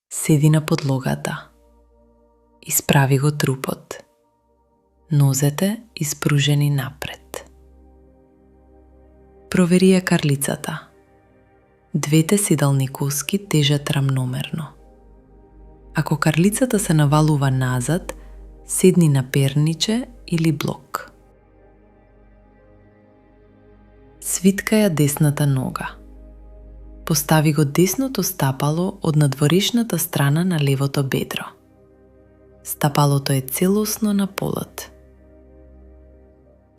Седи на подлогата. Исправи го трупот. Нозете испружени напред. Провери ја карлицата. Двете седални коски тежат рамномерно. Ако карлицата се навалува назад, седни на перниче или блок. Свитка ја десната нога. Постави го десното стапало од надворешната страна на левото бедро. Стапалото е целосно на полот.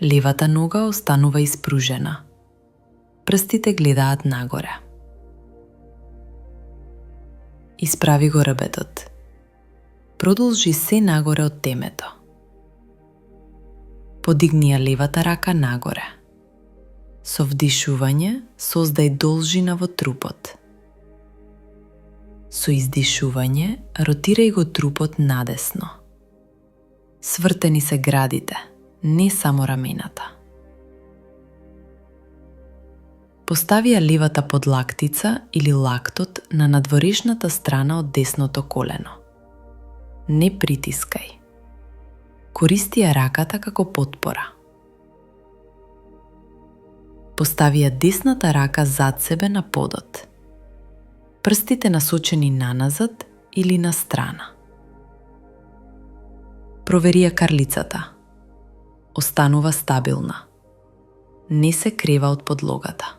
Левата нога останува испружена. Прстите гледаат нагоре. Исправи го рбетот. Продолжи се нагоре од темето. Подигни ја левата рака нагоре. Со вдишување создај должина во трупот. Со издишување ротирај го трупот надесно. Свртени се градите, не само рамената. Постави ја левата подлактица или лактот на надворешната страна од десното колено. Не притискај. Користи ја раката како потпора. Постави ја десната рака зад себе на подот. Прстите насочени наназад или на страна. Провери ја карлицата. Останува стабилна. Не се крева од подлогата.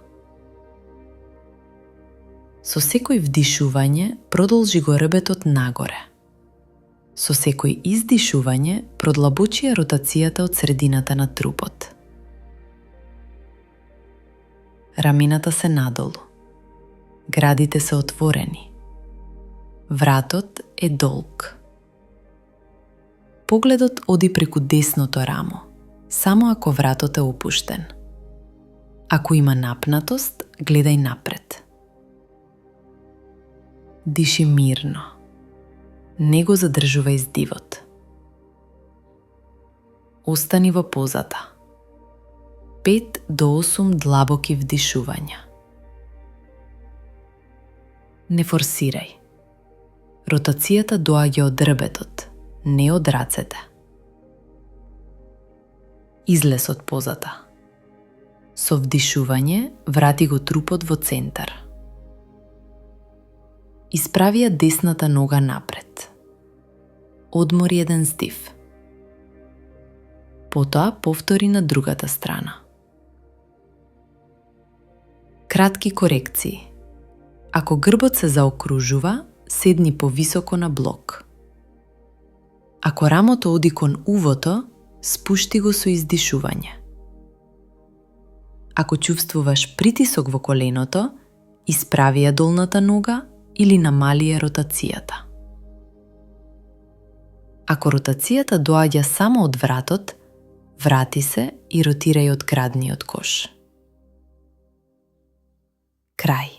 Со секој вдишување продолжи го рбетот нагоре. Со секој издишување продлабочи ја ротацијата од средината на трупот. Рамената се надолу. Градите се отворени. Вратот е долг. Погледот оди преку десното рамо, само ако вратот е опуштен. Ако има напнатост, гледај напред. Диши мирно. Не го задржувај здивот. Остани во позата. 5 до 8 длабоки вдишувања. Не форсирај. Ротацијата доаѓа од рбетот, не од рацете. Излез од позата. Со вдишување врати го трупот во центар. Исправи ја десната нога напред. Одмори еден здив. Потоа повтори на другата страна. Кратки корекции. Ако грбот се заокружува, седни повисоко на блок. Ако рамото оди кон увото, спушти го со издишување. Ако чувствуваш притисок во коленото, исправи ја долната нога или намали ја ротацијата. Ако ротацијата доаѓа само од вратот, врати се и ротирај од градниот кош. Крај.